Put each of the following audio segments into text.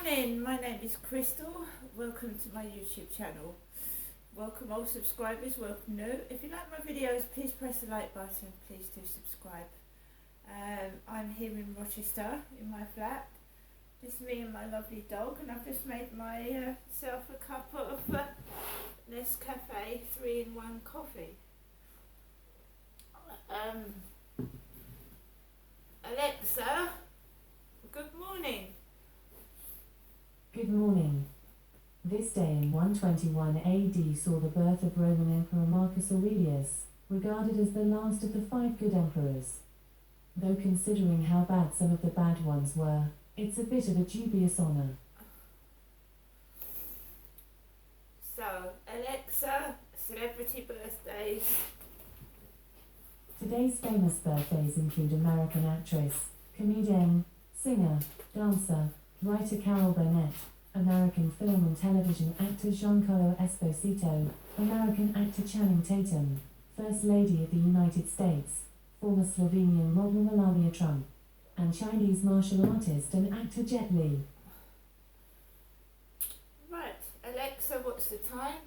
morning, my name is Crystal. Welcome to my YouTube channel. Welcome all subscribers, welcome new. If you like my videos, please press the like button, please do subscribe. I'm here in Rochester in my flat, just me and my lovely dog, and I've just made myself a cup of Nescafe 3-in-1 coffee. Alexa, good morning. Good morning. This day in 121 AD saw the birth of Roman Emperor Marcus Aurelius, regarded as the last of the 5 good emperors. Though considering how bad some of the bad ones were, it's a bit of a dubious honour. So, Alexa, celebrity birthdays. Today's famous birthdays include American actress, comedian, singer, dancer, writer Carol Burnett, American film and television actor Giancarlo Esposito, American actor Channing Tatum, First Lady of the United States, former Slovenian model Melania Trump, and Chinese martial artist and actor Jet Li. Right, Alexa, what's the time?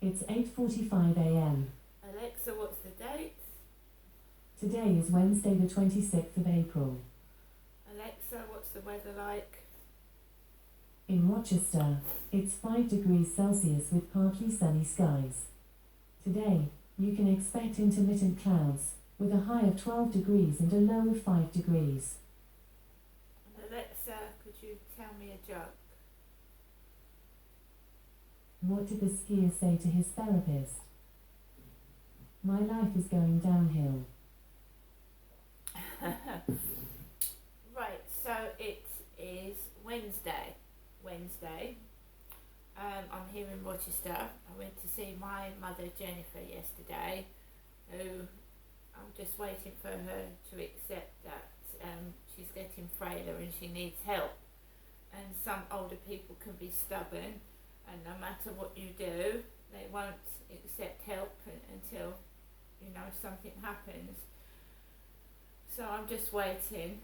It's 8:45 a.m. Alexa, what's the date? Today is Wednesday the 26th of April. Alexa, what's the weather like? In Rochester, it's 5 degrees Celsius with partly sunny skies. Today, you can expect intermittent clouds, with a high of 12 degrees and a low of 5 degrees. Alexa, could you tell me a joke? What did the skier say to his therapist? My life is going downhill. Right, so it is Wednesday. I'm here in Rochester. I went to see my mother Jennifer yesterday, who I'm just waiting for her to accept that she's getting frailer and she needs help. And some older people can be stubborn, and no matter what you do, they won't accept help until, something happens. So I'm just waiting.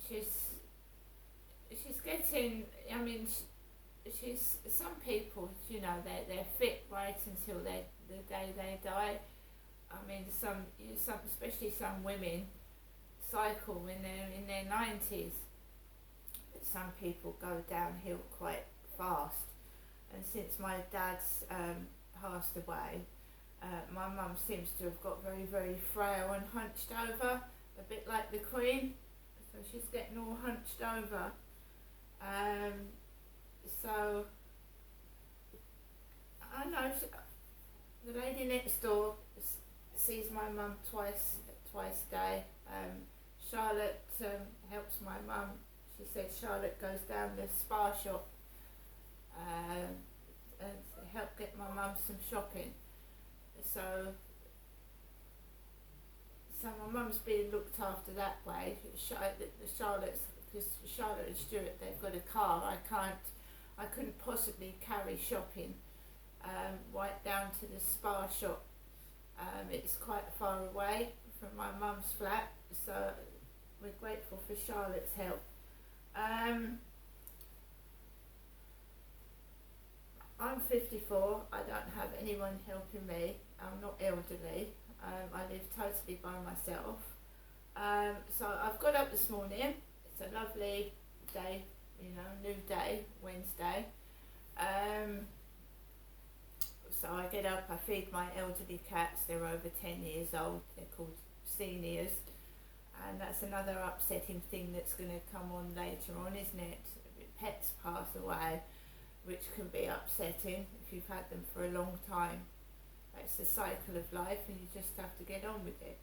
She's getting, she's, some people, they're fit right until the day they die. Some, especially some women, cycle when they're in their 90s. But some people go downhill quite fast. And since my dad's passed away, my mum seems to have got very, very frail and hunched over, a bit like the Queen. So she's getting all hunched over. So I know the lady next door sees my mum twice a day. Charlotte helps my mum. She said Charlotte goes down the spa shop and help get my mum some shopping. So my mum's being looked after that way. Charlotte's, because Charlotte and Stuart, they've got a car. I couldn't possibly carry shopping right down to the spa shop. It's quite far away from my mum's flat, so we're grateful for Charlotte's help. I'm 54, I don't have anyone helping me, I'm not elderly, I live totally by myself. So I've got up this morning, it's a lovely day, new day, Wednesday. So I get up, I feed my elderly cats, they're over 10 years old, they're called seniors. And that's another upsetting thing that's going to come on later on, isn't it? Pets pass away, which can be upsetting if you've had them for a long time. That's the cycle of life and you just have to get on with it.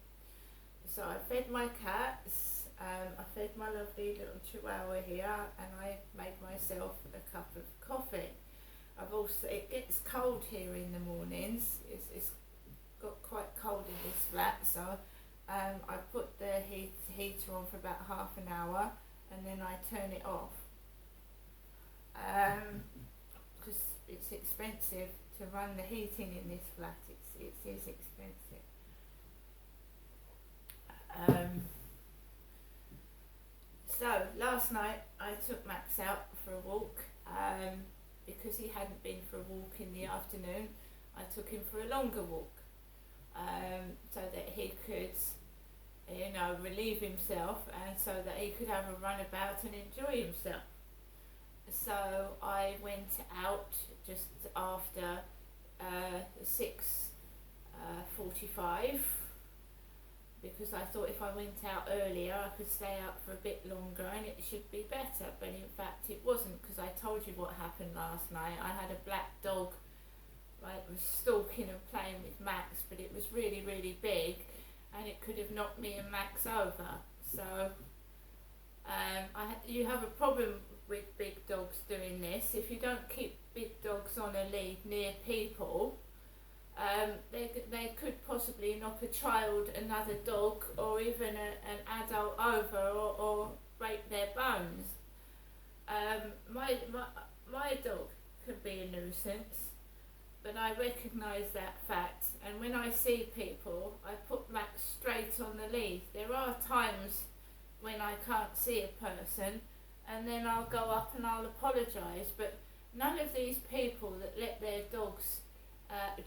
So I fed my cats, I fed my lovely little chihuahua here, and I made myself a cup of coffee. It gets cold here in the mornings, it's got quite cold in this flat, so I put the heater on for about half an hour and then I turn it off. Because it's expensive to run the heating in this flat, it is expensive. So last night I I took Max out for a walk because he hadn't been for a walk in the afternoon. I took him for a longer walk so that he could, relieve himself, and so that he could have a run about and enjoy himself. So I went out just after 6:45 because I thought if I went out earlier I could stay out for a bit longer and it should be better, but in fact it wasn't, because I told you what happened last night. I had a black dog, was stalking and playing with Max, but it was really, really big and it could have knocked me and Max over. So you have a problem with big dogs doing this. If you don't keep big dogs on a lead near people, they could possibly knock a child, another dog, or even an adult over, or break their bones. My dog can be a nuisance, but I recognise that fact, and when I see people, I put Max straight on the lead. There are times when I can't see a person, and then I'll go up and I'll apologise, but none of these people that let their dogs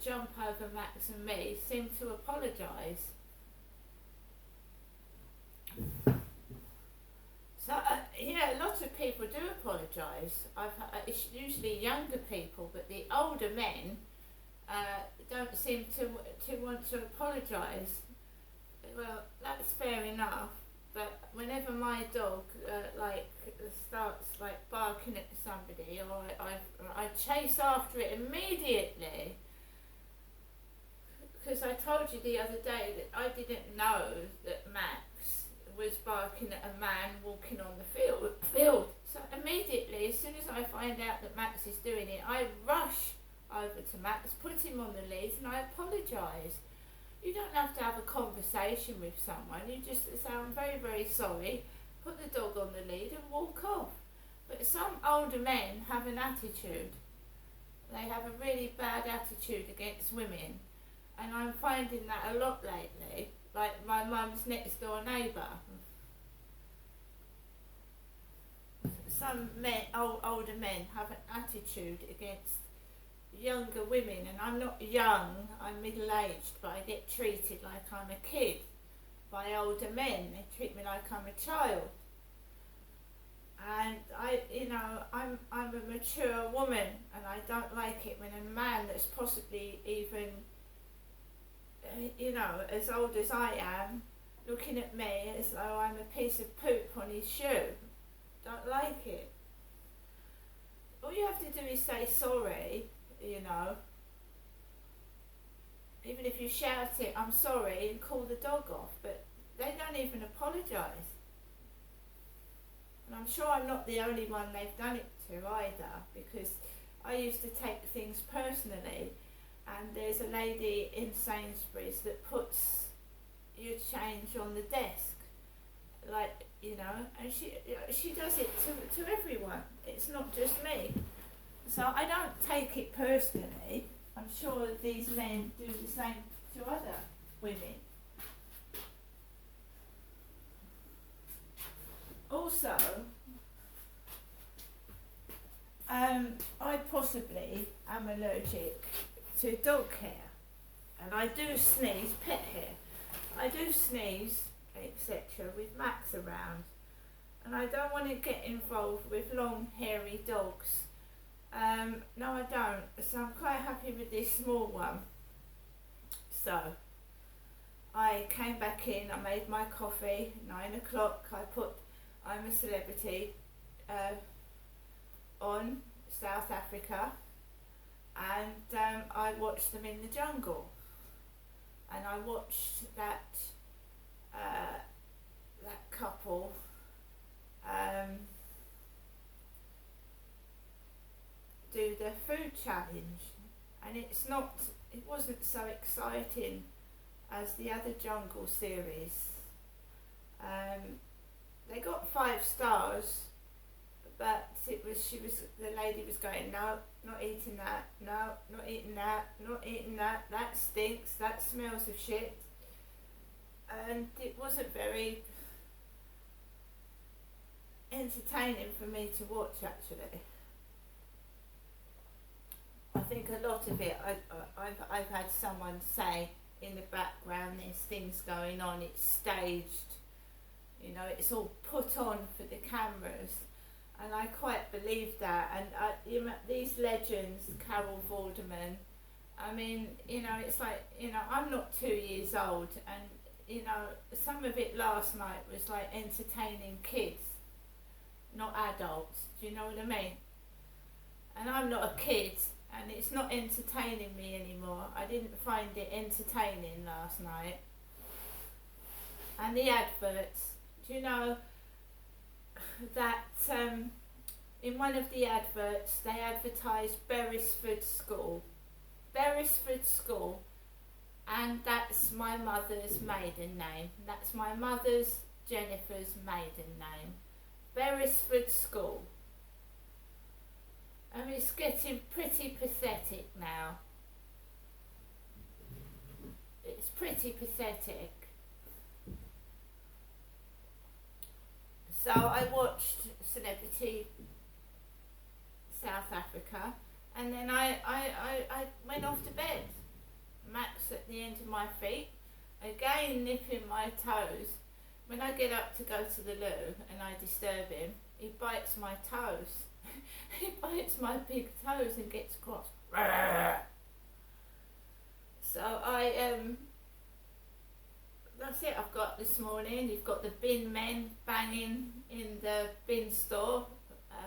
jump over Max and me seem to apologise. So a lot of people do apologise. It's usually younger people, but the older men don't seem to want to apologise. Well, that's fair enough, but whenever my dog starts barking at somebody, or I chase after it immediately, because I told you the other day that I didn't know that Max was barking at a man walking on the field. So immediately, as soon as I find out that Max is doing it, I rush over to Max, put him on the lead, and I apologise. You don't have to have a conversation with someone. You just say, I'm very, very sorry, put the dog on the lead and walk off. But some older men have an attitude. They have a really bad attitude against women. And I'm finding that a lot lately, like my mum's next door neighbour. Some older men have an attitude against younger women, and I'm not young, I'm middle-aged, but I get treated like I'm a kid by older men. They treat me like I'm a child. And I'm a mature woman, and I don't like it when a man that's possibly even as old as I am, looking at me as though I'm a piece of poop on his shoe. Don't like it. All you have to do is say sorry, Even if you shout it, I'm sorry, and call the dog off, but they don't even apologise. And I'm sure I'm not the only one they've done it to either, because I used to take things personally. And there's a lady in Sainsbury's that puts your change on the desk, and she does it to everyone. It's not just me. So I don't take it personally. I'm sure these men do the same to other women. Also, I possibly am allergic to dog hair, and I do sneeze pet hair. I do sneeze, etc. with Max around, and I don't want to get involved with long hairy dogs. No, I don't. So I'm quite happy with this small one. So I came back in, I made my coffee, 9 o'clock, I put I'm a Celebrity on South Africa, and I watched them in the jungle, and I watched that couple do the food challenge, and it wasn't so exciting as the other jungle series. They got 5 stars, but the lady was going, no, not eating that, no, not eating that, not eating that, that stinks, that smells of shit. And it wasn't very entertaining for me to watch, actually. I think a lot of it, I've had someone say in the background, there's things going on, it's staged, you know, it's all put on for the cameras, and I quite believe that. And you know, these legends, Carol Vorderman, I mean, you know, it's like, you know, I'm not 2 years old, and you know, some of it last night was like entertaining kids, not adults. Do you know what I mean? And I'm not a kid, and it's not entertaining me anymore. I didn't find it entertaining last night. And the adverts, do you know that in one of the adverts they advertised Beresford School. Beresford School, and that's my mother's maiden name. That's my mother's, Jennifer's maiden name. Beresford School. I mean, it's getting pretty pathetic now. It's pretty pathetic. So I watched Celebrity South Africa, and then I went off to bed. Max at the end of my feet, again nipping my toes. When I get up to go to the loo and I disturb him, he bites my toes. He bites my big toes and gets cross. So that's it I've got this morning. You've got the bin men banging in the bin store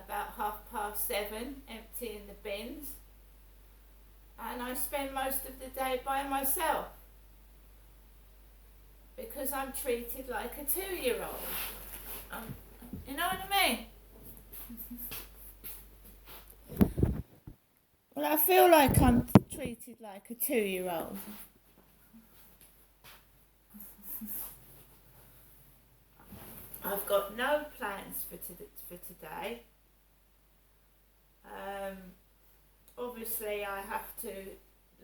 about 7:30, emptying the bins. And I spend most of the day by myself because I'm treated like a 2-year-old. You know what I mean? Well, I feel like I'm treated like a 2-year-old. I've got no plans for today. Obviously I have to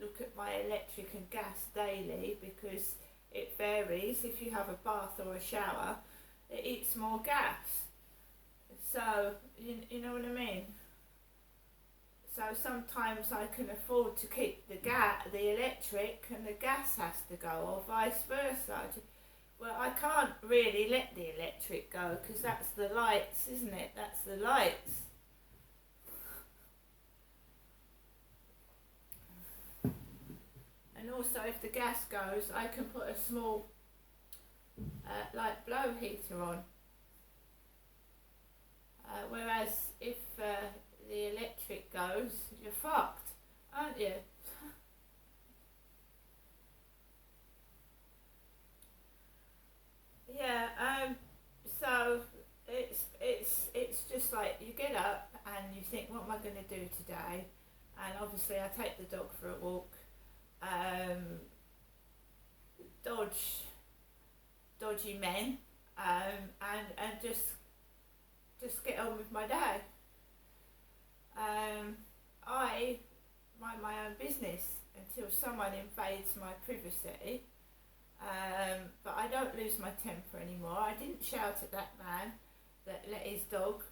look at my electric and gas daily because it varies. If you have a bath or a shower, it eats more gas. So, you know what I mean? So sometimes I can afford to keep the electric, and the gas has to go, or vice versa. Well, I can't really let the electric go because that's the lights, isn't it? That's the lights. And also, if the gas goes, I can put a small like blow heater on. Whereas if the electric goes, you're fucked, aren't you? Yeah. So it's just like you get up and you think, what am I going to do today? And obviously, I take the dog for a walk. Dodgy men, and just get on with my day. I mind my own business until someone invades my privacy. But I don't lose my temper anymore. I didn't shout at that man that let his dog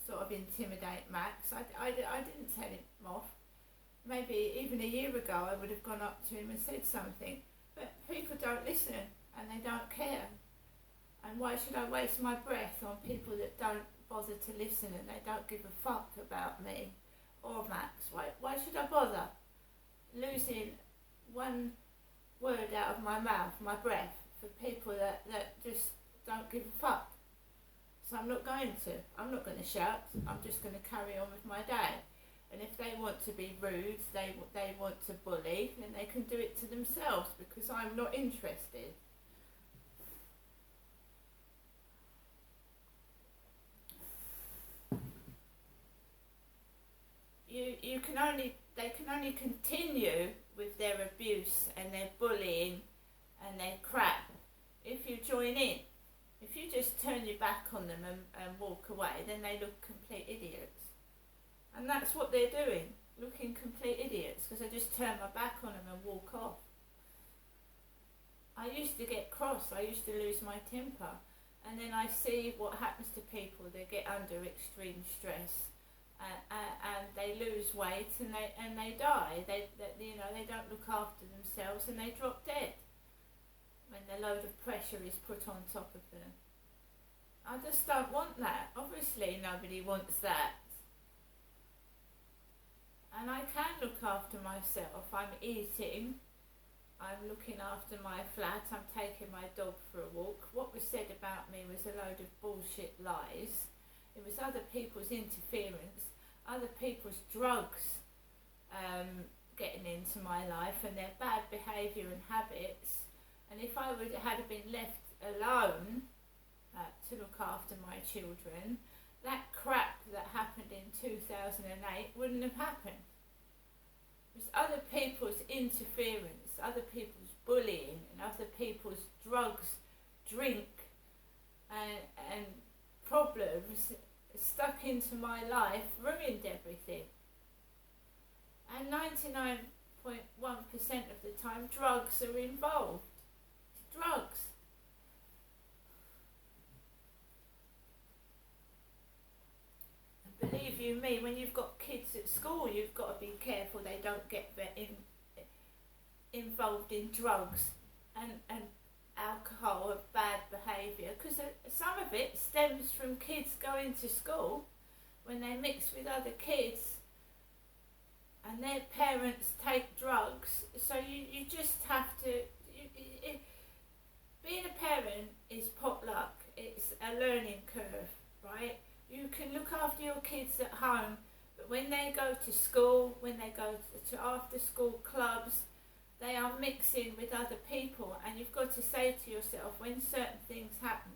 sort of intimidate Max. I didn't tell him off. Maybe even a year ago I would have gone up to him and said something, but people don't listen and they don't care. And why should I waste my breath on people that don't bother to listen and they don't give a fuck about me or Max? Why should I bother losing one word out of my mouth, my breath, for people that just don't give a fuck? So I'm not going to shout. I'm just going to carry on with my day. And if they want to be rude, they want to bully, then they can do it to themselves because I'm not interested. They can only continue with their abuse and their bullying and their crap if you join in. If you just turn your back on them and walk away, then they look complete idiots. And that's what they're doing, looking complete idiots, because I just turn my back on them and walk off. I used to get cross, I used to lose my temper, And then I see what happens to people. They get under extreme stress, and they lose weight, and they die. They don't look after themselves, and they drop dead when the load of pressure is put on top of them. I just don't want that. Obviously, nobody wants that. And I can look after myself. I'm eating. I'm looking after my flat. I'm taking my dog for a walk. What was said about me was a load of bullshit lies. It was other people's interference, other people's drugs getting into my life, and their bad behaviour and habits. And if I had been left alone to look after my children, that crap that happened in 2008 wouldn't have happened. It was other people's interference, other people's bullying, and other people's drugs, drink, and problems stuck into my life, ruined everything. And 99.1% of the time, drugs are involved. Drugs. And believe you me, when you've got kids at school, you've got to be careful they don't get involved in drugs and alcohol or bad behaviour, because some of it stems from kids going to school when they mix with other kids and their parents take drugs. So you just have to... being a parent is potluck. It's a learning curve, right? You can look after your kids at home, but when they go to school, when they go to after school clubs, they are mixing with other people, and you've got to say to yourself, when certain things happen,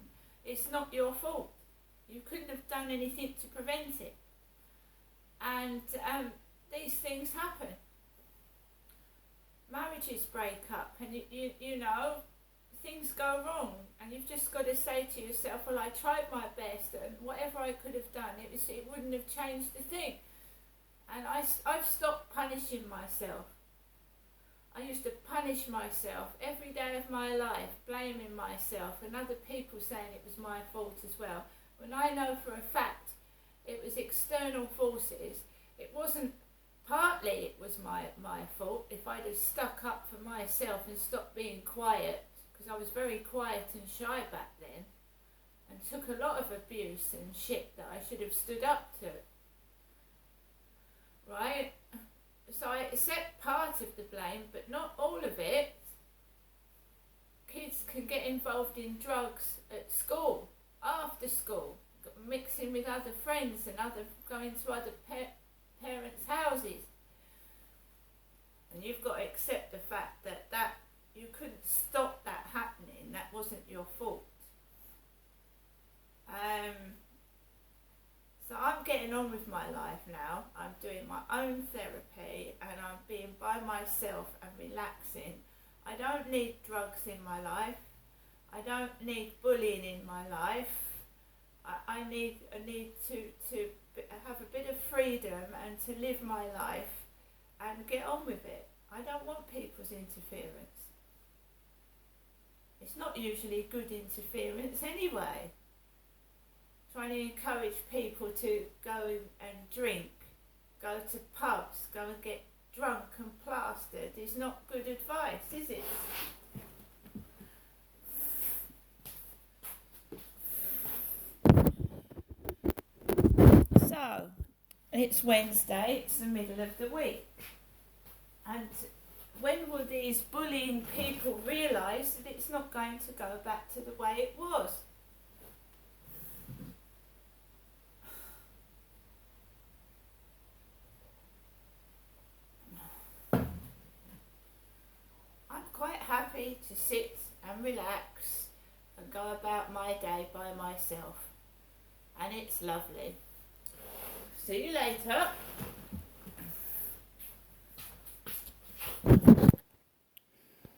it's not your fault. You couldn't have done anything to prevent it. And these things happen. Marriages break up, and you know, things go wrong, and you've just got to say to yourself, well, I tried my best, and whatever I could have done, it wouldn't have changed the thing. And I've stopped punishing myself. I used to punish myself every day of my life, blaming myself and other people saying it was my fault as well. When I know for a fact it was external forces, it wasn't partly it was my fault. If I'd have stuck up for myself and stopped being quiet, because I was very quiet and shy back then, and took a lot of abuse and shit that I should have stood up to. Right? So I accept part of the blame, but not all of it. Kids can get involved in drugs at school, after school, mixing with other friends and going to other parents' houses. And you've got to accept the fact that you couldn't stop that happening. That wasn't your fault. So I'm getting on with my life now. I'm doing my own therapy, and I'm being by myself and relaxing. I don't need drugs in my life. I don't need bullying in my life. I need to have a bit of freedom and to live my life and get on with it. I don't want people's interference. It's not usually good interference anyway. Trying to encourage people to go and drink, go to pubs, go and get drunk and plastered is not good advice, is it? So, it's Wednesday, it's the middle of the week. And when will these bullying people realise that it's not going to go back to the way it was? Happy to sit and relax and go about my day by myself, and it's lovely. See you later.